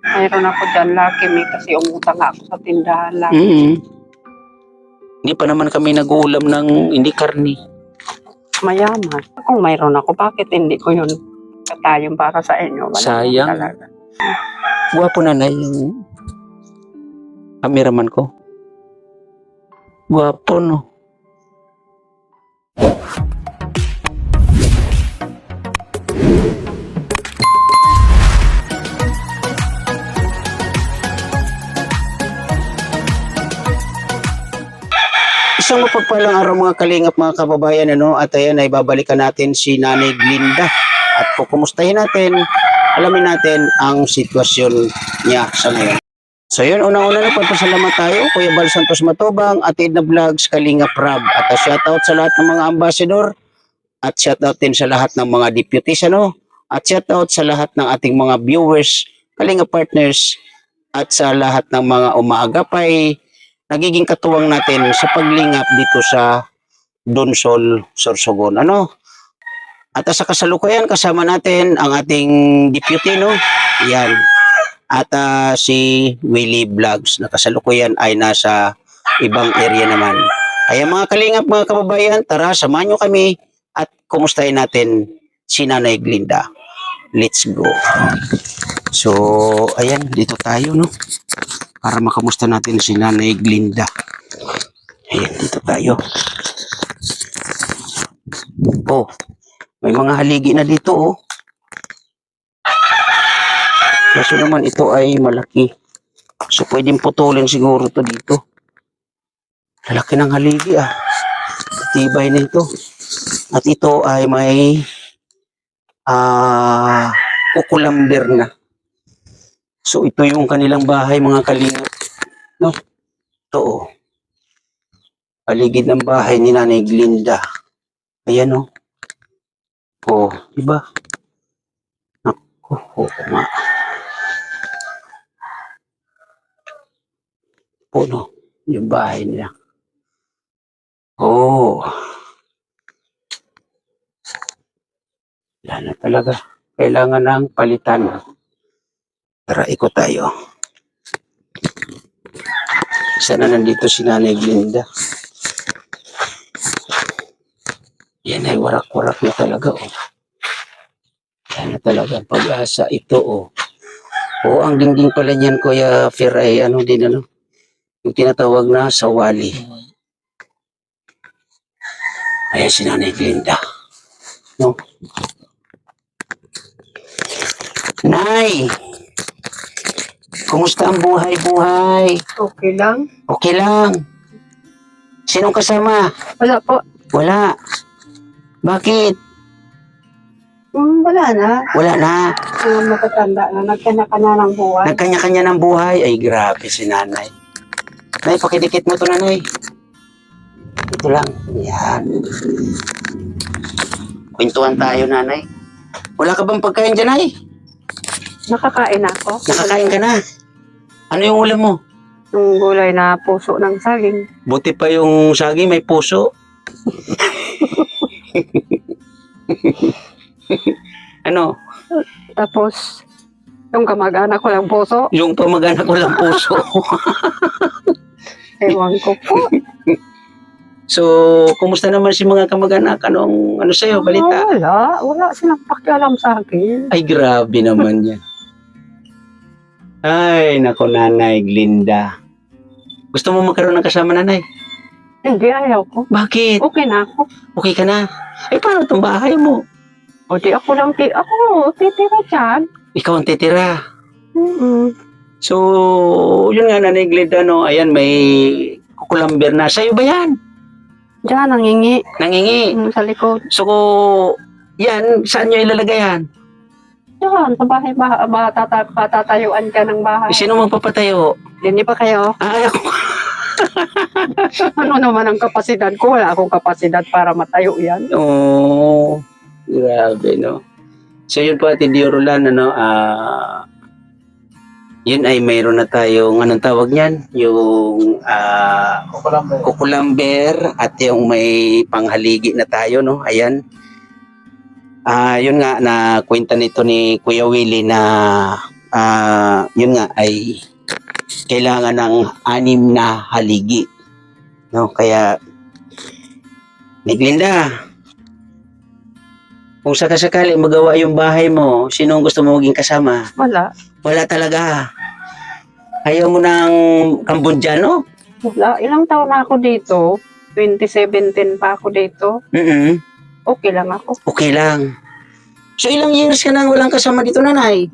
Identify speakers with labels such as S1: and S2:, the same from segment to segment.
S1: Mayroon ako dyan, Lucky Me, kasi umutang ako sa tindahan, Lucky Me.
S2: Mm. Hindi pa naman kami nag-uulam ng hindi karni.
S1: Mayaman. Kung mayroon ako, bakit hindi ko yun katayong para sa inyo? Wala
S2: Sayang.
S1: naman talaga.
S2: Gwapo nanay yung cameraman ko. Gwapo, no? Isang mapagpalang araw mga kalingap, mga kababayan, ano? At ayan ay babalikan natin si Nanay Glinda at kukumustahin natin, alamin natin ang sitwasyon niya sa ngayon. So yun, unang-una na pagpasalamat tayo, Kuya Bal Santos Matubang, at Edna Vlogs, Kalingap Rab, at shoutout sa lahat ng mga ambassador, at shoutout din sa lahat ng mga deputies, ano? At shoutout sa lahat ng ating mga viewers, Kalingap partners, at sa lahat ng mga umaagapay, nagiging katuwang natin sa paglingap dito sa Donsol, Sorsogon. Ano? At sa kasalukuyan, kasama natin ang ating deputy, no? Yan. At si Willie Vlogs na kasalukuyan ay nasa ibang area naman. Kaya mga kalingap, mga kababayan, tara, samahan nyo kami at kumustahin natin si Nanay Glinda. Let's go. So, ayan, dito tayo, no? Para makamusta natin si Nanay Glinda. Ayan, dito tayo. Oh, may mga haligi na dito, oh. Kaso naman ito ay malaki. So, pwedeng putulin siguro to dito. Lalaki ng haligi, ah. Tibay na ito. At ito ay may kukulamber na. So, ito yung kanilang bahay, mga kalingap. No? Ito, oh. Paligid ng bahay ni Nanay Glinda. Ayan, oh. Oh, diba? Naku, oh, nga. Puno yung bahay nila. Oh. Wala na talaga. Kailangan ng palitan. Tara, ikot tayo. Sana nandito si Nanay Glinda. Yan ay warak-warak na talaga, oh. Yan na talaga pag-asa ito, oh. Oh, ang dingding pala niyan, Kuya Fer, ay ano din, ano? Yung tinatawag na sawali. Ayan si Nanay Glinda. No? Nay! Kumusta ang buhay-buhay?
S1: Okay lang?
S2: Okay lang. Sinong kasama?
S1: Wala po.
S2: Wala. Bakit?
S1: Wala na.
S2: Wala na.
S1: Makatanda na. Nagkanya-kanya ng buhay.
S2: Nagkanya-kanya ng buhay. Ay, grabe si Nanay. Nay, pakidikit mo to, Nanay. Ito lang. Yan. Kwentuhan tayo, Nanay. Wala ka bang pagkain dyan, Nay?
S1: Nakakain ako.
S2: Nakakain ka na. Ano yung ulam mo?
S1: Yung gulay na puso ng saging.
S2: Buti pa yung saging may puso. Ano?
S1: Tapos, yung kamag-anak ko lang puso.
S2: Yung pamag-anak ko lang puso.
S1: Ewan ko po.
S2: So, kumusta naman si mga kamag-anak? Ano sa'yo, balita?
S1: Wala silang pakialam sa akin.
S2: Ay, grabe naman yan. Ay, nako, Nanay Glinda. Gusto mo magkaroon ng kasama, Nanay?
S1: Hindi, ayaw ko.
S2: Bakit?
S1: Okay na ako.
S2: Okay ka na? Ay, paano itong bahay mo?
S1: O di ako lang, titira dyan.
S2: Ikaw ang titira. So, yun nga, Nanay Glinda, no? Ayan, may kukulamber na. Sa'yo ba yan?
S1: Diyan, nangingi.
S2: Nangingi.
S1: Sa likod.
S2: So, yan, saan nyo ilalagay yan?
S1: Diyan, sa bahay, patatayuan ka ng bahay.
S2: Sino magpapatayo?
S1: Hindi pa kayo.
S2: Ay, ako.
S1: Ano naman ang kapasidad ko? Wala akong kapasidad para matayo yan.
S2: Oh, grabe, no? So, yun po, Ate Diorulan, ano, yun ay mayroon na tayong, anong tawag niyan? Yung kukulamber at yung may panghaligi na tayo, no? Ayan. Yun nga, na kwenta nito ni Kuya Willie na yun nga ay kailangan ng 6 na haligi. No, kaya Niglinda, kung sakasakali magawa yung bahay mo, sino ang gusto mo maging kasama?
S1: Wala.
S2: Wala talaga. Ayaw mo ng Kambodyano?
S1: Wala. Ilang taon na ako dito. 2017 pa ako dito.
S2: Mm-mm.
S1: Okay lang ako.
S2: Okay lang. So ilang years ka nang walang kasama dito, nanay?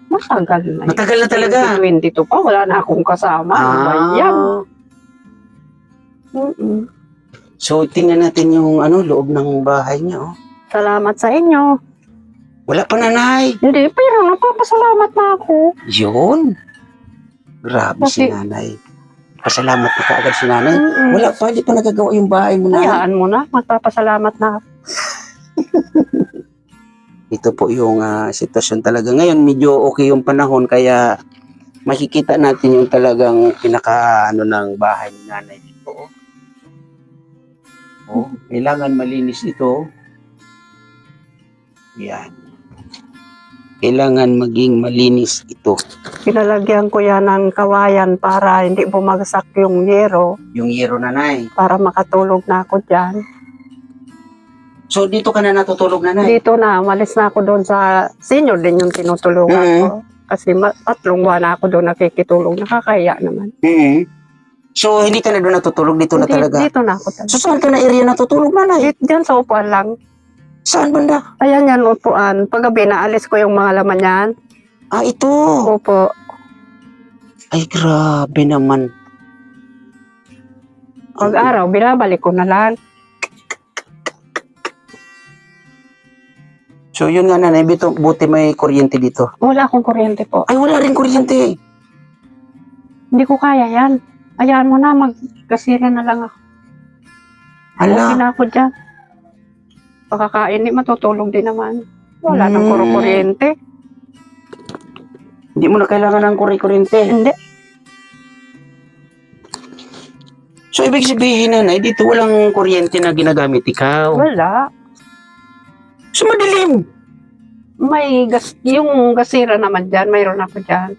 S1: Matagal na.
S2: Matagal na talaga.
S1: 2022 pa, wala na akong kasama. Yan.
S2: So tingnan natin yung loob ng bahay niya. Oh.
S1: Salamat sa inyo.
S2: Wala pa, nanay.
S1: Hindi, pero napapasalamat na ako.
S2: Yun. Grabe si
S1: Kasi-
S2: nanay. Pasalamat na kaagad si nanay.
S1: Mm-mm.
S2: Wala pa, di pa nagagawa yung bahay mo, nanay.
S1: Hayaan mo na, magpapasalamat na ako.
S2: Ito po yung sitwasyon talaga. Ngayon, medyo okay yung panahon, kaya makikita natin yung talagang pinaka ng bahay ni nanay dito. Oh, kailangan malinis ito. Yan. Kailangan maging malinis ito.
S1: Pinalagyan ko yan ng kawayan para hindi bumagsak yung yero,
S2: Yung yero, nanay.
S1: para makatulog na ako dyan.
S2: So, dito ka na natutulog, nanay?
S1: Dito na, malis na ako doon sa senior din yung tinutulungan ko. Kasi 3 buwan na ako doon nakikitulog. Nakakaya naman.
S2: So, hindi ka na doon natutulog? Dito na talaga?
S1: Dito na ako talaga.
S2: So, saan ka na area natutulog, nanay?
S1: Diyan sa upuan lang.
S2: Saan banda?
S1: Ayan yan, upuan. Paggabi, naalis ko yung mga laman yan.
S2: Ito.
S1: Opo.
S2: Ay, grabe naman.
S1: Pag-araw, binabalik ko na lang.
S2: So, yun nga, nanay. Buti may kuryente dito.
S1: Wala akong kuryente po.
S2: Ay, wala rin kuryente.
S1: Hindi ko kaya yan. Ayaan mo na, magkasira na lang ako. Okay
S2: Hala.
S1: na ako dyan. Pagkakain, matutulog din naman. Wala nang kuryente.
S2: Hindi mo na kailangan ng kuryente.
S1: Hindi.
S2: So, ibig sabihin, nanay, dito walang kuryente na ginagamit ikaw.
S1: Wala.
S2: So, madilim.
S1: May yung gasira naman dyan, mayroon ako dyan.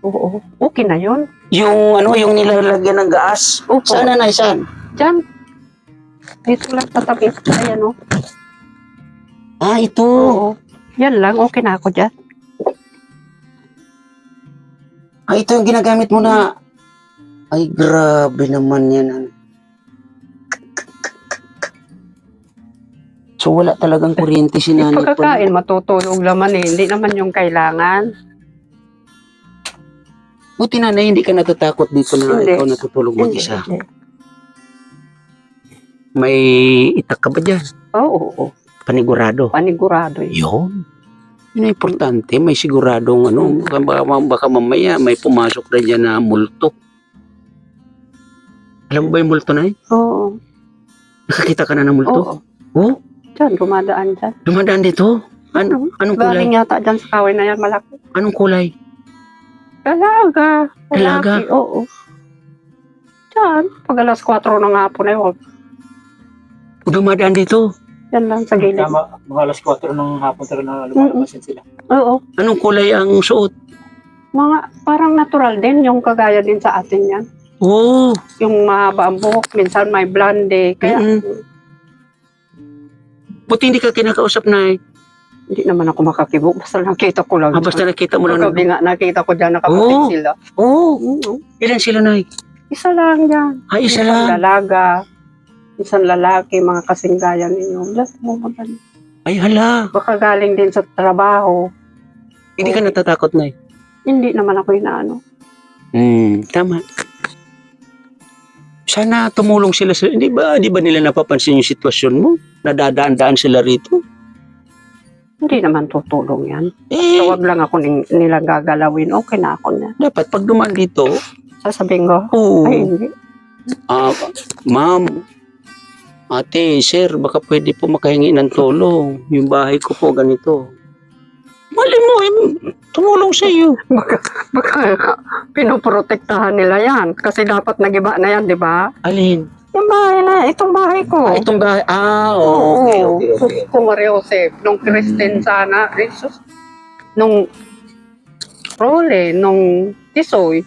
S1: Oo, okay na yun.
S2: Yung yung nilalagyan ng gas.
S1: Opo.
S2: Saan, nanay? Saan?
S1: Dyan. Dito lang sa tabi. Ayan o.
S2: Ito.
S1: Oo. Yan lang, okay na ako dyan.
S2: Ito yung ginagamit mo na. Ay, grabe naman yan. So, wala talagang kuryente si nanay.
S1: Pagkakain, matutulog naman eh. Hindi naman yung kailangan.
S2: Buti, nanay, hindi ka natatakot dito na
S1: Hindi.
S2: ikaw natutulog mag-isa.
S1: Hindi.
S2: May itak ka ba dyan?
S1: Oo.
S2: Panigurado.
S1: Panigurado yun.
S2: Yun. Yun ang importante. May siguradong baka mamaya may pumasok na dyan na multo. Alam mo ba yung multo, nay?
S1: Oo.
S2: Nakakita ka na ng multo?
S1: Oo.
S2: Oh?
S1: Dyan, dumadaan dyan.
S2: Dumadaan dito? Anong kulay?
S1: Galing yata dyan sa kaway na yan, malaki.
S2: Anong kulay?
S1: Dalaga.
S2: Dalaga?
S1: Lalaki, oo. Dyan, pag alas 4 ng hapon na yun.
S2: Dumadaan dito?
S1: Yan lang sa gilid.
S3: Tama, mga alas 4 ng hapon talaga na lumalabasin sila.
S1: Oo.
S2: Anong kulay ang suot?
S1: Mga parang natural din, yung kagaya din sa atin yan.
S2: Oh,
S1: Yung mahaba ang buhok, minsan may blonde. Kaya
S2: buti hindi ka kinakausap, nay.
S1: hindi naman ako makakibok. Basta nakita ko lang.
S2: Basta nakita mo lang.
S1: Pagkabi nga, nakita ko dyan nakapatid
S2: Oo.
S1: sila.
S2: Oh, ilan sila, nay?
S1: Isa lang yan.
S2: Isa
S1: Isang
S2: lang.
S1: dalaga. Isang lalaki, mga kasinggayan ninyo. Just pumunta.
S2: Ay, hala.
S1: Baka galing din sa trabaho.
S2: Hindi ka natatakot, nay.
S1: Hindi naman ako inaano.
S2: Tama. Sana tumulong sila sa... Di ba nila napapansin yung sitwasyon mo? Nadadaan-daan sila rito?
S1: Hindi naman tutulong yan.
S2: Eh,
S1: So, wag lang ako nila gagalawin. Okay na ako na.
S2: dapat pag dumaan dito,
S1: Sasabihin ko,
S2: oo.
S1: ay hindi.
S2: Ma'am, ate, sir, baka pwede po makahingi ng tulong. Yung bahay ko po ganito. Mali mo, tumulong sa iyo.
S1: Baka pinoprotektahan nila yan. Kasi dapat nagiba na yan, di ba?
S2: Alin?
S1: Yung bahay na, itong bahay ko.
S2: Itong bahay. Okay.
S1: Sus ko, Maria Jose. Nung Kristen sana, Jesus. Nung Prole, nung Tisoy.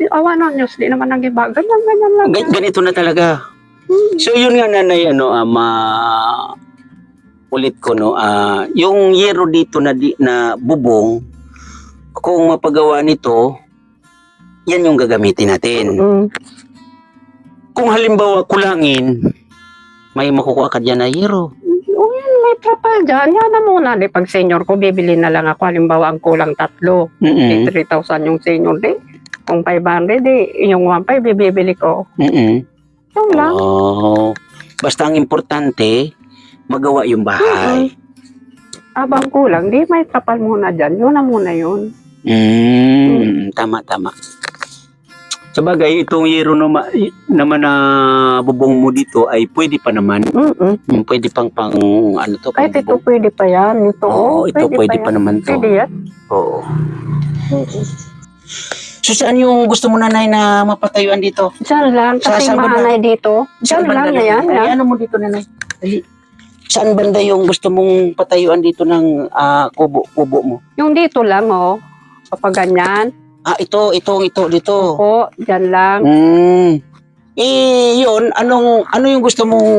S1: Awa ng Diyos, di naman nag-iba. Ganyan lang.
S2: Ganito na talaga. So yun nga nanay, ulit ko, no, yung yero dito na bubong, kung mapagawa nito, yan yung gagamitin natin. Kung halimbawa kulangin, may makukuha ka dyan na yero.
S1: O yan, may trapal dyan. Yan na muna. Di pag senior ko, bibili na lang ako. Halimbawa, ang kulang 3. Di 3,000 yung senior. Di, kung 500, di, yung 1,500, bibili ko. Yung lang.
S2: Oh, basta ang importante, magawa yung bahay.
S1: Abang kulang, di may trapal muna dyan. Yun na muna yun.
S2: Tama. Sabagay, itong yero naman na bubong mo dito ay pwede pa naman. Pwede pang ano to?
S1: Kahit ito pwede pa yan. Ito,
S2: ito pwede pa naman to.
S1: Pwede yan.
S2: Oo. So saan yung gusto mo nanay na mapatayuan dito?
S1: Diyan lang, kasi
S2: Saan banda?
S1: mahanay dito. Diyan lang na yan.
S2: Ay, ano mo dito nanay? Dali. Saan banda yung gusto mong patayuan dito ng kubo mo?
S1: Yung dito lang, oh. Kapag ganyan.
S2: Ito, dito.
S1: Oo, diyan lang.
S2: Yun, ano yung gusto mong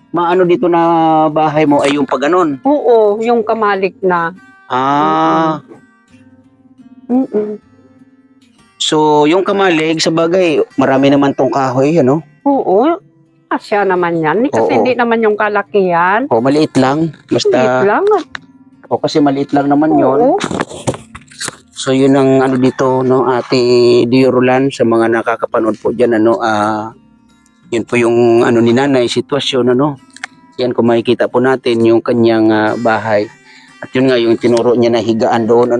S2: maano dito na bahay mo ay yung paganon?
S1: Oo, yung kamalik na.
S2: So, yung kamalig, sa bagay, marami naman tong kahoy, ano?
S1: Oo, asya naman yan. Kasi
S2: Oo.
S1: hindi naman yung kalakihan.
S2: Maliit lang. Basta,
S1: Liit lang.
S2: kasi maliit lang naman yon.
S1: Oo.
S2: So, yun ang ano dito, no, Ate Diorulan, sa mga nakakapanood po dyan, yun po yung ano ni nanay, sitwasyon, Yan, kung makikita po natin yung kanyang bahay. At yun nga, yung tinuro niya na higaan doon,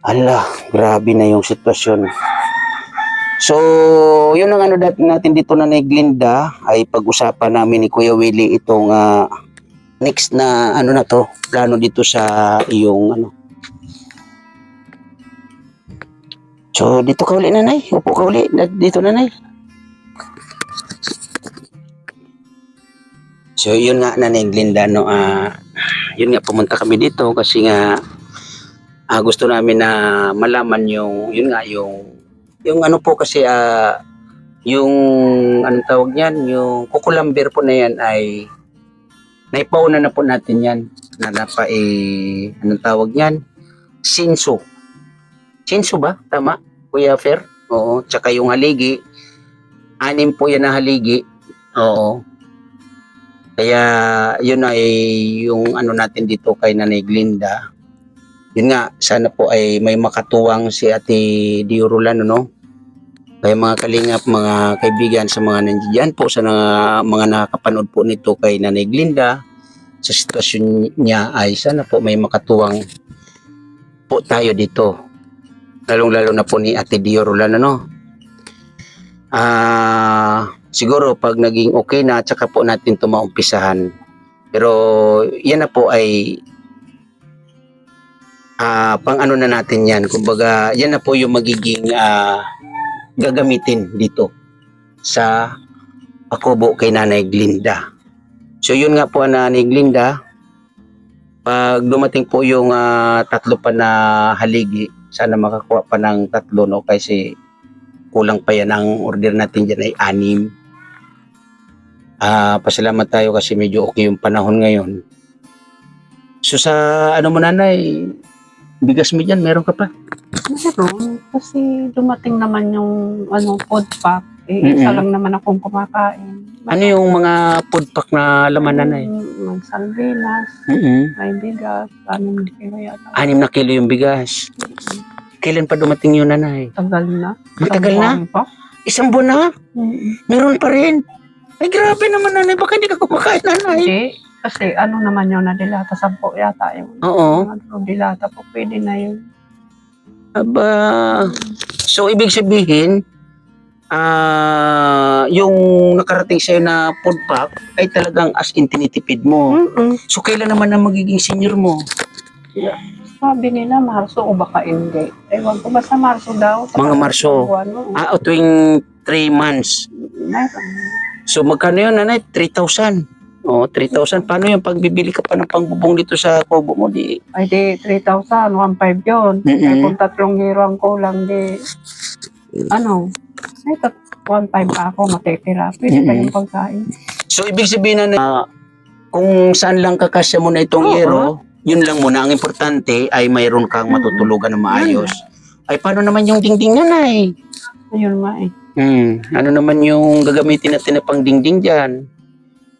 S2: Ala, grabe na yung sitwasyon. So, yun ang ano natin dito na Glinda, ay pag-usapan namin ni Kuya Willie itong next na na to, plano dito sa iyong So, dito ka uli, nanay. Upo ka uli. Dito, nanay. So, yun nga, nanay Glinda, yun nga, pumunta kami dito kasi nga gusto namin na malaman yung ano po kasi yung anong tawag niyan, yung kukulamber po na yan ay naipauna na po natin yan na anong tawag niyan, sinso ba? Tama? Kuya Fer? Oo. Tsaka yung haligi, 6 po yan na haligi. Oo. Kaya yun ay yung ano natin dito kay Nanay Glinda. Yun nga, sana po ay may makatuwang si Ate Diorulan, Kaya mga kalingap, mga kaibigan, sa mga nandiyan po, sa mga nakakapanood po nito kay Nanay Glinda, sa sitwasyon niya ay sana po may makatuwang po tayo dito. Lalong-lalo na po ni Ate Diorulan, siguro pag naging okay na, tsaka po natin ito maumpisahan. Pero yan na po ay pang ano na natin yan. Kumbaga, yan na po yung magiging gagamitin dito sa pakubo kay Nanay Glinda. So yun nga po, Nanay Glinda, pag dumating po yung 3 pa na haligi, sana makakuha pa ng 3, kasi kulang pa yan. Ang order natin dyan ay 6. Pasalamat tayo kasi medyo okay yung panahon ngayon. So sa ano mo, nanay, bigas mo dyan, meron ka pa?
S1: Meron. Kasi dumating naman yung food pack. Isa lang naman akong kumakain.
S2: Ano yung mga food pack na laman, nanay?
S1: May sardinas, may bigas, 6 kilo yata.
S2: 6 na kilo yung bigas. Kailan pa dumating yun, nanay?
S1: Tagal na.
S2: Matagal na?
S1: Pa?
S2: 1 buwan na? Meron pa rin. Ay, grabe naman, nanay. Baka hindi ka kumakain, nanay.
S1: Hindi. Kasi naman yun na dilata, 10 yata yun.
S2: Oo.
S1: Dilata po, pwede na yun.
S2: Aba. So, ibig sabihin, yung nakarating sa'yo na food pack ay talagang as in tinitipid mo. So, kailan naman na magiging senior mo?
S1: Sabi nila, Marso o baka hindi. Ewan ko, basta Marso daw.
S2: Mga Marso. Tuwing 3 months.
S1: Meron.
S2: So, magkano yun, nanay? 3,000. Oh, 3,000. Paano yung pagbibili ka pa ng pangbubong dito sa kubo mo? Di,
S1: Ay di 3,000, 1,500 yun.
S2: Mm-mm.
S1: Ay kung 3 euro ang kulang di, ano, ay 1,500 pa ako matitira. Pwede pa yung pagkain.
S2: So, ibig sabihin na kung saan lang kakasya mo na itong
S1: Oo.
S2: yero, yun lang muna. Ang importante ay mayroon kang matutulugan na maayos. Ay, paano naman yung dingding nanay?
S1: Ayun nga eh.
S2: Ano naman yung gagamitin natin na pang dingding dyan?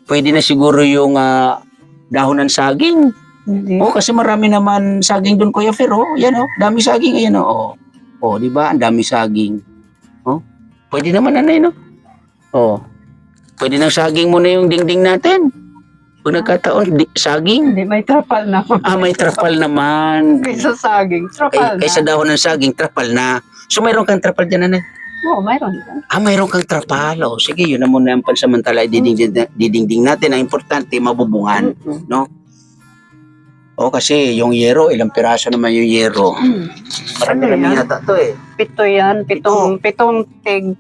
S2: Pwede na siguro yung dahon ng saging.
S1: Hindi.
S2: Oh, kasi marami naman saging doon, Kuya Fer, oh. Yan, oh. Dami saging, ayan, oh. Oh, di ba? Ang dami saging. Oh, pwede naman, nanay, no? Oh, pwede nang saging muna yung dingding natin. Pag nagkataon, saging.
S1: Hindi, may trapal na.
S2: May trapal naman.
S1: Kaysa saging, trapal na.
S2: Kaysa dahon ng saging, trapal na. So, mayroon kang trapal dyan, nanay?
S1: Oo, mayroon yan.
S2: Mayroon kang trapal. Oh, sige, yun na muna ang pansamantala. Didingding natin. Ang importante, mabubungan. No? O, kasi yung yero, ilang piraso naman yung yero. Marami
S1: yan?
S2: yata to eh.
S1: 7 yan, pitong tig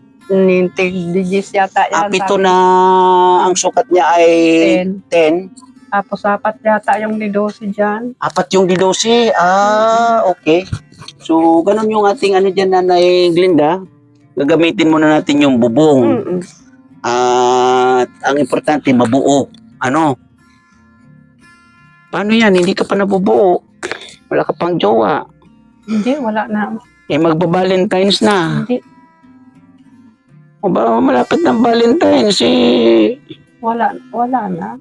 S1: digis yata yan.
S2: Pito na ang sukat niya ay 10.
S1: Tapos 4 yata yung di 12 dyan.
S2: 4 yung di 12. Okay. So, ganun yung ating ano dyan, Nanay Glinda. Gagamitin muna natin yung bubong. At ang importante, mabuo. Ano? Paano yan? Hindi ka pa nabubuo. Wala ka pang jowa.
S1: Hindi, wala na.
S2: Magba-Valentine's na.
S1: Hindi,
S2: O ba, malapit ng Valentine's
S1: wala na.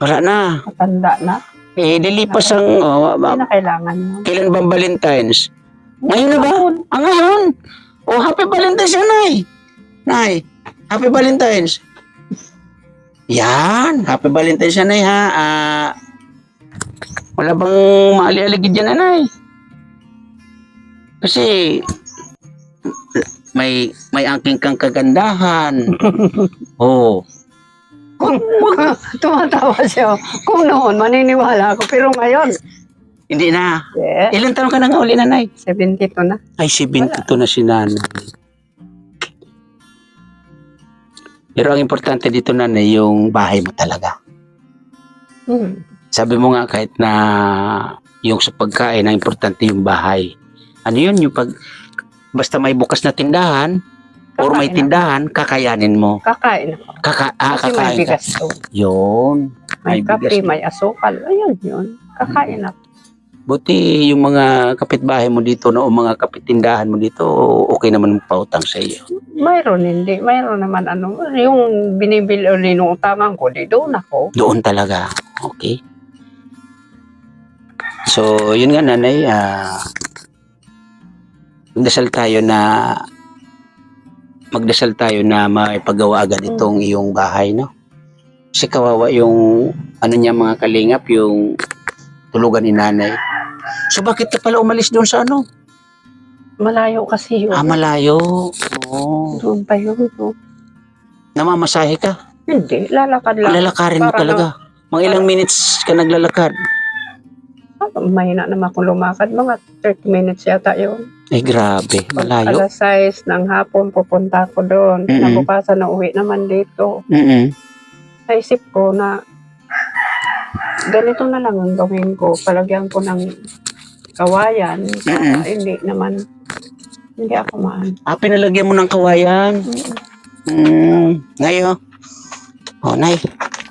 S2: Wala na.
S1: Matanda na.
S2: Dilipas ang...
S1: Hindi na kailangan mo.
S2: Kailan bang Valentine's? Ngayon na ba? Ngayon? Happy Valentine's yan, Nay. Nay, Happy Valentine's. Yan, Happy Valentine's yan, Nay, ha? Wala bang maali-aligid dyan, Nay? Kasi may angking kang kagandahan.
S1: Tumatawa siya. Kung noon, maniniwala ako. Pero ngayon,
S2: Hindi na.
S1: yeah,
S2: Ilan taon ka na nga uli, Nanay?
S1: 72 na.
S2: Ay, 72 na si Nanay. Pero ang importante dito, Nanay, yung bahay mo talaga. Sabi mo nga kahit na yung sa pagkain, ang importante yung bahay. Ano yun? Yung basta may bukas na tindahan or may tindahan, kakayanin mo.
S1: Kakain ako. Kasi may
S2: Kakain ka.
S1: bigas to.
S2: Yun.
S1: May
S2: bigas
S1: kape,
S2: na.
S1: may asukal. Ayun yun. Kakain ako.
S2: Buti yung mga kapitbahay mo dito o mga kapitindahan mo dito, okay naman pautang sa iyo.
S1: Mayroon hindi. Mayroon naman yung binibili o linutangan ko, di doon ako.
S2: Doon talaga. Okay. So, yun nga, Nanay, magdasal tayo na maipagawa agad itong iyong bahay, no? Kasi kawawa yung niya mga kalingap, yung tulugan ni Nanay. So, bakit ka pala umalis doon sa ano?
S1: Malayo kasi yun.
S2: Malayo. Oo.
S1: Doon pa yun. No?
S2: Namamasahe ka?
S1: Hindi, lalakad lang.
S2: Lalakarin mo
S1: Para
S2: talaga. Mga ilang minutes ka naglalakad?
S1: Mahina naman kung lumakad. Mga 30 minutes yata yun.
S2: Ay, grabe. Malayo.
S1: Alas 6 ng hapon, pupunta ko doon. Nabukasan na uwi naman dito. Naisip ko na ganito na lang ang gawin ko. Palagyan ko ng kawayan. Hindi naman, hindi ako maan.
S2: Pinalagyan mo ng kawayan. Ngayon. Nay.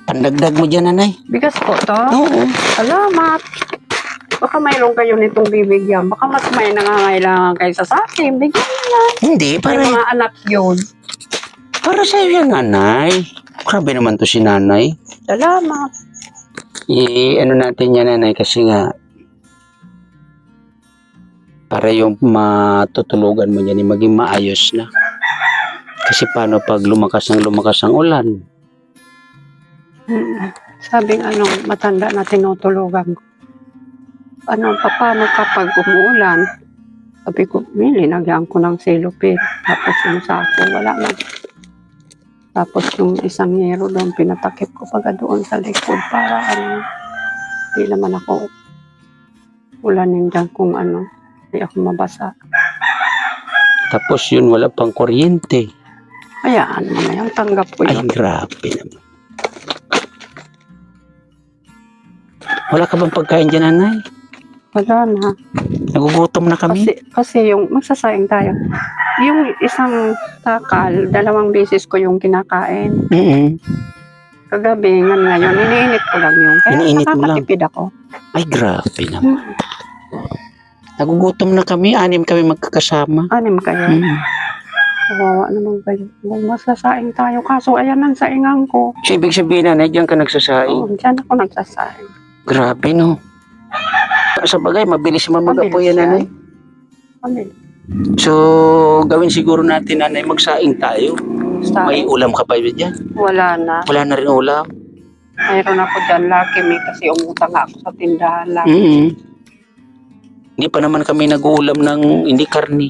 S2: Pandagdag mo dyan, Nanay.
S1: Bigas po to.
S2: Oo.
S1: Salamat. Baka mayroon kayo nitong bibigyan. Baka mas may nangangailangan kayo sa akin. Bigyan mo na.
S2: Hindi,
S1: May mga anak yun.
S2: para sa iyo yan, Nanay. Grabe naman to si Nanay.
S1: Salamat.
S2: Ano natin yan, Nanay, kasi nga para yung matutulugan mo yan, maging maayos na. Kasi paano pag lumakas ang ulan?
S1: Sabing matanda na tinutulugan ko. Paano kapag umuulan? Sabi ko, linagyan ko ng cellophane. Tapos yung sako, wala na. Tapos yung isang yero doon, pinatakip ko pag doon sa likod para hindi naman ako ulanin dyan kung hindi ako mabasa.
S2: Tapos yun, wala pang kuryente.
S1: Hayaan mo na yan, tanggap ko
S2: Ay,
S1: yun.
S2: grabe naman. Wala ka bang pagkain dyan, nanay?
S1: Wala na.
S2: Nagugutom na kami.
S1: Kasi yung magsasaing tayo. Yung isang takal, 2 beses ko yung kinakain. Kagabi, ngayon, iniinit ko lang yung. Kaya
S2: Iniinit mo lang?
S1: nakakatipid ako.
S2: Ay, grabe naman. Nagugutom na kami. 6 kami magkakasama.
S1: 6 kayo. Kawawa naman kayo. Magsasaing tayo. Kaso ayan ang saingan ko.
S2: So, ibig sabihin, nanay, diyan ka nagsasaing.
S1: Oo, dyan ako nagsasaing.
S2: Grabe, no? Sa bagay, mabilis man mag-apoy yan, nanay.
S1: Mabilis.
S2: So, gawin siguro natin, nanay, magsaing tayo. May ulam ka pa yun dyan?
S1: Wala na.
S2: Wala na rin ulam?
S1: Mayroon ako dyan. Lucky me kasi umutang ako sa tindahan lang.
S2: Hindi pa naman kami nag-uulam ng hindi karni.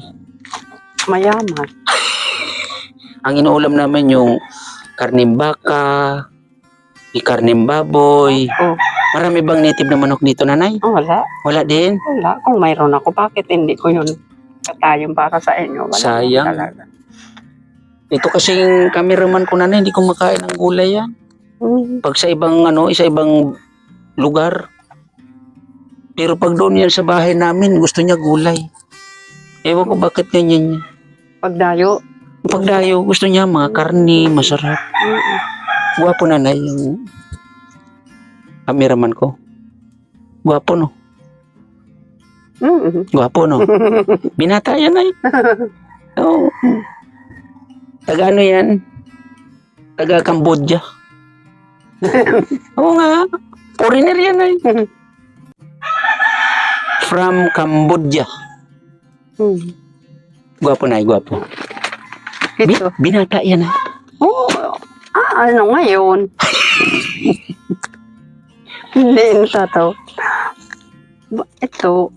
S1: Mayaman.
S2: Ang inuulam namin yung karning baka, karning baboy.
S1: Oh,
S2: Marami bang native na manok dito, nanay?
S1: wala.
S2: Wala din?
S1: Wala. Kung mayroon ako, bakit hindi ko yun katayong para sa inyo? Wala
S2: Sayang.
S1: naman talaga.
S2: Ito kasing cameraman ko, nanay, hindi ko makain ng gulay yan. Pag sa ibang sa ibang lugar. Pero pag doon yan sa bahay namin, gusto niya gulay. Ewan ko bakit ganyan niya.
S1: Pagdayo.
S2: Pagdayo, gusto niya mga karni, masarap. Gwapo, nanay, yung cameraman ko. Gwapo, no? Gwapo, no? Binata yan, ay. Oo. Taga ano yan? Taga Cambodia. Oo nga. Foreigner yan, ay. From Cambodia. Gwapo, nay, gwapo.
S1: Ito.
S2: Binata yan, ay.
S1: Oo. Ano ngayon? Hindi ito to. Ito,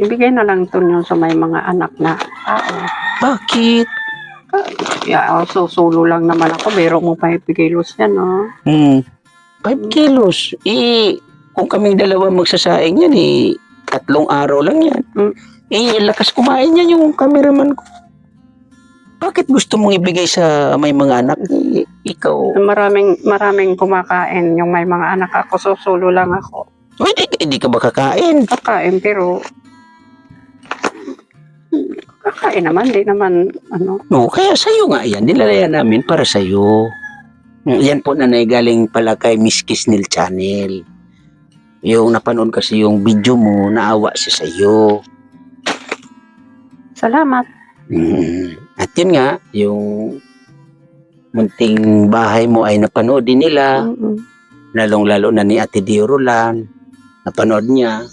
S1: ibigay na lang ito nyo sa may mga anak na tao.
S2: Bakit?
S1: Susulo lang naman ako. Biro mo 5 kilos yan, no?
S2: 5 kilos. Kung kaming dalawa magsasaing yan, 3 araw lang yan. Lakas kumain yan yung cameraman ko. Bakit gusto mong ibigay sa may mga anak? Ikaw.
S1: Maraming kumakain. Yung may mga anak ako, susulo lang ako.
S2: Hindi ka ba kakain?
S1: Kakain, pero kakain naman, di naman, ano.
S2: No, kaya sa'yo nga yan. Nilalayan namin para sa'yo. Yan po, nanay, galing pala kay Miss Kisnil Channel. Yung napanood kasi yung video mo, naawa siya sa'yo.
S1: Salamat.
S2: At yun nga, yung munting bahay mo ay napanood din nila. Lalong-lalo na ni Ate Dio Roland. Napanood niya.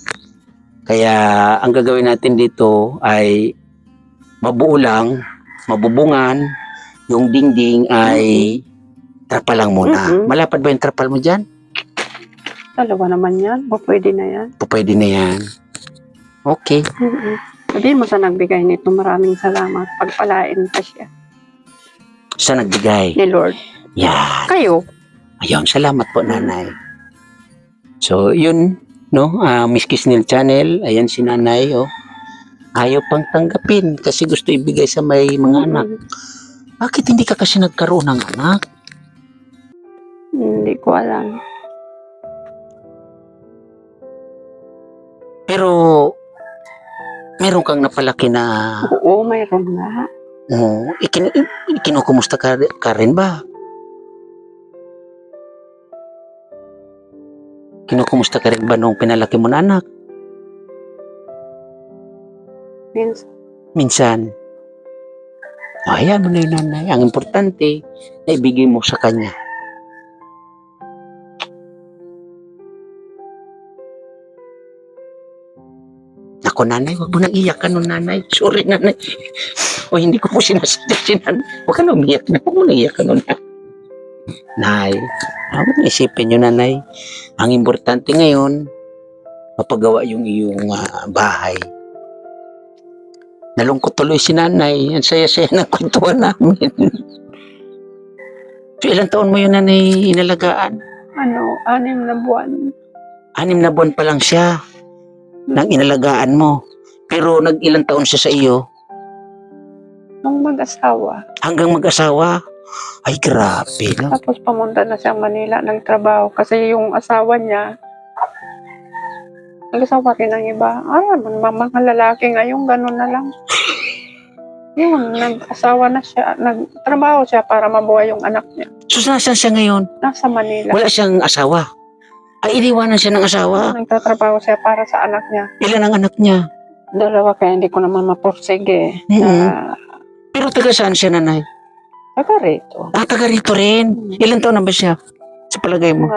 S2: Kaya ang gagawin natin dito ay mabuo lang, mabubungan. Yung dingding ay trapal lang muna. Malapad ba yung trapal mo dyan?
S1: 2 naman yan. O pwede na yan.
S2: Pwede na yan. Okay.
S1: Sabihin mo sa nagbigay nito, maraming salamat. Pagpalain pa siya.
S2: Sa nagbigay?
S1: Ni Lord.
S2: Yan.
S1: Kayo.
S2: Ayun, salamat po, nanay. So, yun, no? Miss Kisnil Channel, ayan si nanay, oh. Ayaw pang tanggapin kasi gusto ibigay sa may mga anak. Bakit hindi ka kasi nagkaroon ng anak?
S1: Hindi ko alam.
S2: Pero, meron kang napalaki na...
S1: Oo, mayroon nga.
S2: Kinukumusta ka rin ba? Kinukumusta ka rin ba nung pinalaki mo na anak? Minsan. Ayan mo na yun, nanay. Ang importante, ibigay mo sa kanya. Ako, nanay, huwag mo nang iyakan nun, nanay. Sorry, nanay. O, hindi ko po sinasadya si nanay. Huwag ka nang umiyak na. Huwag mo nang iyakan nun, nanay. Nay, huwag mo isipin nyo, nanay. Ang importante ngayon, mapagawa yung iyong bahay. Nalungkot tuloy si nanay. Ang saya-saya ng kwentuhan namin. So, ilang taon mo yun, nanay, inalagaan?
S1: 6 na buwan.
S2: 6 na buwan pa lang siya nang inalagaan mo. Pero nag-ilang taon siya sa iyo?
S1: Nung mag-asawa.
S2: Hanggang mag-asawa? Ay, grabe, no?
S1: Tapos pumunta na siya Manila ng trabaho kasi yung asawa niya Nag-asawa rin ng iba. Mga lalaki ngayon, gano'n na lang. Yun, nag-asawa na siya. Nagtrabaho siya para mabuhay yung anak niya.
S2: So, nasaan siya ngayon?
S1: Nasa Manila.
S2: Wala siyang asawa. Ay, iniwanan siya ng asawa.
S1: Nagtatrabaho siya para sa anak niya.
S2: Ilan ang anak niya?
S1: 2, kaya hindi ko naman mapursige.
S2: Pero taga saan siya, nanay?
S1: Taga rito.
S2: Taga rito rin. Ilan taon na ba siya? Sa palagay mo?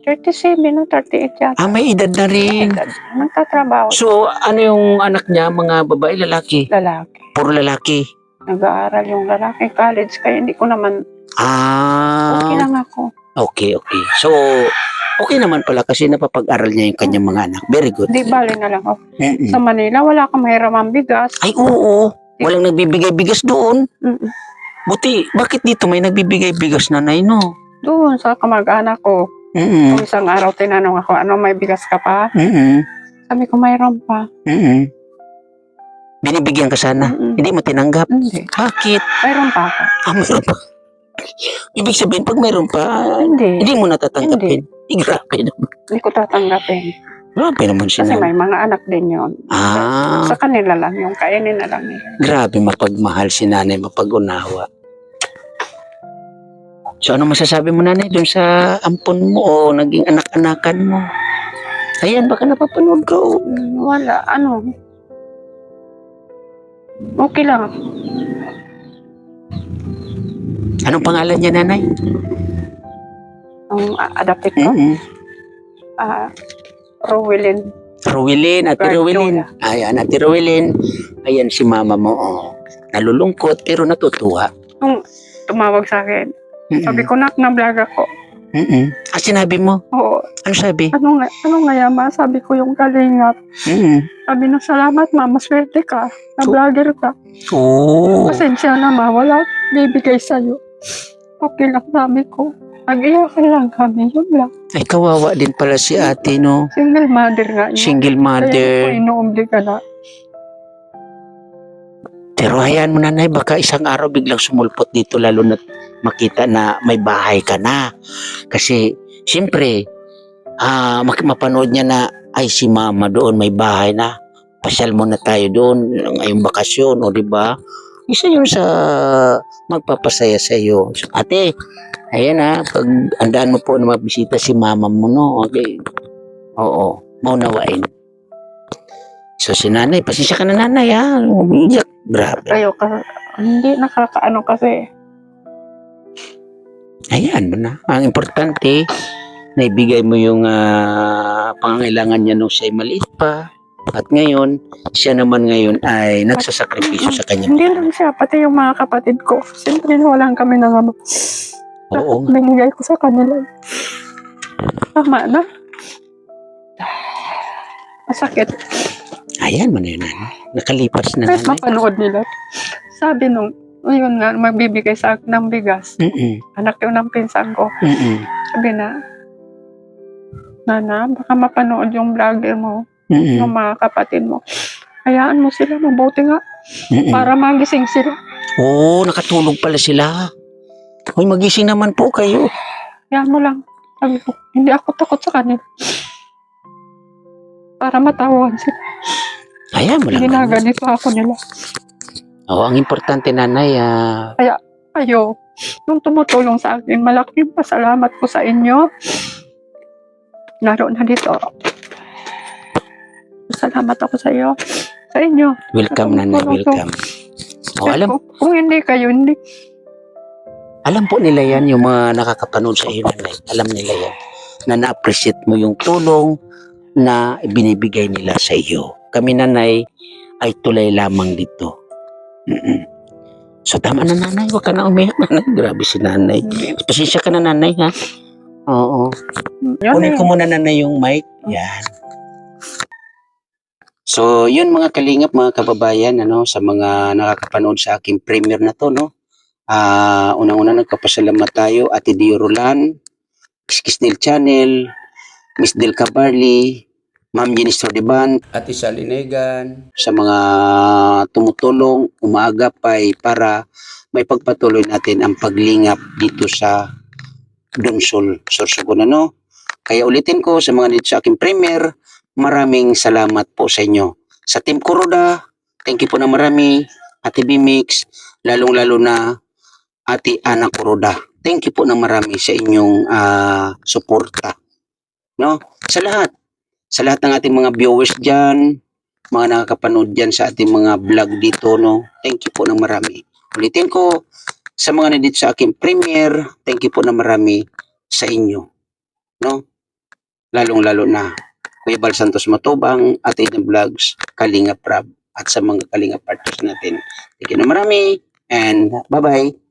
S1: 37 na 38 yata.
S2: May edad na rin.
S1: Nagtatrabaho.
S2: So, ano yung anak niya? Mga babae, lalaki?
S1: Lalaki.
S2: Puro lalaki?
S1: Nag-aaral yung lalaki. College, kaya hindi ko naman okay lang ako.
S2: Okay. So, okay naman pala kasi napapag-aral niya yung kanyang mga anak. Very good.
S1: Di bali na lang ako. Sa Manila, wala kang mahiraman bigas.
S2: Ay, oo. Walang nagbibigay bigas doon. Buti, bakit dito may nagbibigay bigas, nanay, no?
S1: Doon sa kamag-anak ko. Kung isang araw tinanong ako, may bigas ka pa? Sabi ko, mayroon pa.
S2: Binibigyan ka sana? Hindi mo tinanggap?
S1: Hindi.
S2: Bakit?
S1: Mayroon pa ako.
S2: Mayroon pa. Ibig sabihin, pag mayroon pa, hindi mo natatanggapin. Grabe naman.
S1: Hindi ko tatanggapin.
S2: Grabe naman siya.
S1: Kasi may mga anak din yun. Sa kanila lang, yung kainin na lang nila.
S2: Grabe, mapagmahal si nanay, mapag-unawa. So, ano masasabi mo, nanay, dun sa ampon mo o naging anak-anakan mo? Ayan, baka napapanood ko.
S1: Wala, okay lang.
S2: Anong pangalan niya, nanay?
S1: Ang adapted ko? Rowelyn.
S2: Ate Rowelyn. Ayan, Ate Rowelyn. Ayan si mama mo. Nalulungkot pero natutuwa.
S1: Nung tumawag sa akin, sabi ko, na-vlog ako.
S2: Sinabi mo?
S1: Oo.
S2: Ano sabi?
S1: Ano nga yama? Sabi ko yung kalingap. Sabi na, salamat ma, maswerte ka. Na-vlogger ka. Pasensya na ma, wala bibigay sa'yo. Okay lang, sabi ko. Nag-iyakan lang kami, yun lang.
S2: Ay, kawawa din pala si ate, no?
S1: Single mother nga niya.
S2: Single
S1: Kaya
S2: mother.
S1: ko inuumli ka na.
S2: Pero hayaan mo, nanay, baka isang araw biglang sumulpot dito, lalo na makita na may bahay ka na. Kasi, siyempre, mapanood niya na, ay si mama doon, may bahay na. Pasyal mo na tayo doon, ngayong bakasyon, o diba? Isa yun sa magpapasaya sa iyo. So, ate, ayan pag andaan mo po na mabisita si mama mo, no? Okay. Oo, maunawain. So, si nanay, pasensya ka na, nanay, umiiyak. Grabe.
S1: Kayo hindi nakakaano kasi.
S2: Ayan mo na. Ang importante, naibigay mo yung pangangailangan niya nung siya'y maliit pa. At ngayon, siya naman ngayon ay nagsasakripisyo sa kanya.
S1: Hindi lang siya, pati yung mga kapatid ko. Siyempre, walang kami ng ama.
S2: Oo.
S1: Binigay ko sa kanila. Tama na. Masakit.
S2: Ayan mo na yun, nanay. Nakalipas na,
S1: Kahit
S2: nanay.
S1: mapanood nila. Sabi nung, yun nga, magbibigay sa akin ng bigas. Anak yun ng pinsan ko. Sabi na, Nana, baka mapanood yung vlogger mo. Yung mga kapatid mo. Hayaan mo sila, mabuti nga. Para magising sila.
S2: Oo, nakatulog pala sila. Uy, magising naman po kayo.
S1: Hayaan mo lang. Sabi ko, hindi ako takot sa kanila. Para matawan sila.
S2: Ayan mo lang.
S1: Ginaganito ako nila.
S2: Oo, ang importante, nanay,
S1: Kayo, nung tumutulong sa akin, malaking pasalamat ko sa inyo. Naroon na dito. Salamat ako sa iyo. Sa inyo.
S2: welcome, nanay, welcome. Oh,
S1: Kung hindi kayo, hindi.
S2: Alam po nila yan, yung mga nakakapanood sa iyo, nanay. Alam nila yan. Na na-appreciate mo yung tulong na binibigay nila sa iyo. Kami, nanay, ay tulay lamang dito. So, tama na, nanay. Huwag ka na umiyak, nanay. Grabe si nanay. Pasensya ka na, nanay, ha? Oo. Kunin ko muna, nanay, yung mic. Yan. So, yun mga kalingap, mga kababayan, sa mga nakakapanood sa aking premiere na to, no? Unang-una nagpapasalamat tayo, Ate Dio Rolan, Kiskisnil Channel, Miss Del Cabarli, Ma'am Jenny Sordiban, Ate Salinegan, sa mga tumutulong, umaagapay para may pagpatuloy natin ang paglingap dito sa Donsol, Sorsogon, Kaya ulitin ko sa mga dito sa aking premier, maraming salamat po sa inyo. Sa Team Kuroda, thank you po na marami. Ate B-Mix, lalong-lalo na Ate Ana Kuroda. Thank you po na marami sa inyong suporta. No? Sa lahat ng ating mga viewers dyan, mga nakakapanood dyan sa ating mga vlog dito, no? Thank you po ng marami. Ulitin ko, sa mga nandito sa aking premiere, thank you po na marami sa inyo. No? Lalong-lalo na Kuya Bal Santos Matubang, Ate Ina Vlogs, Kalinga Prab, at sa mga Kalinga partners natin. Thank you na marami, and bye-bye.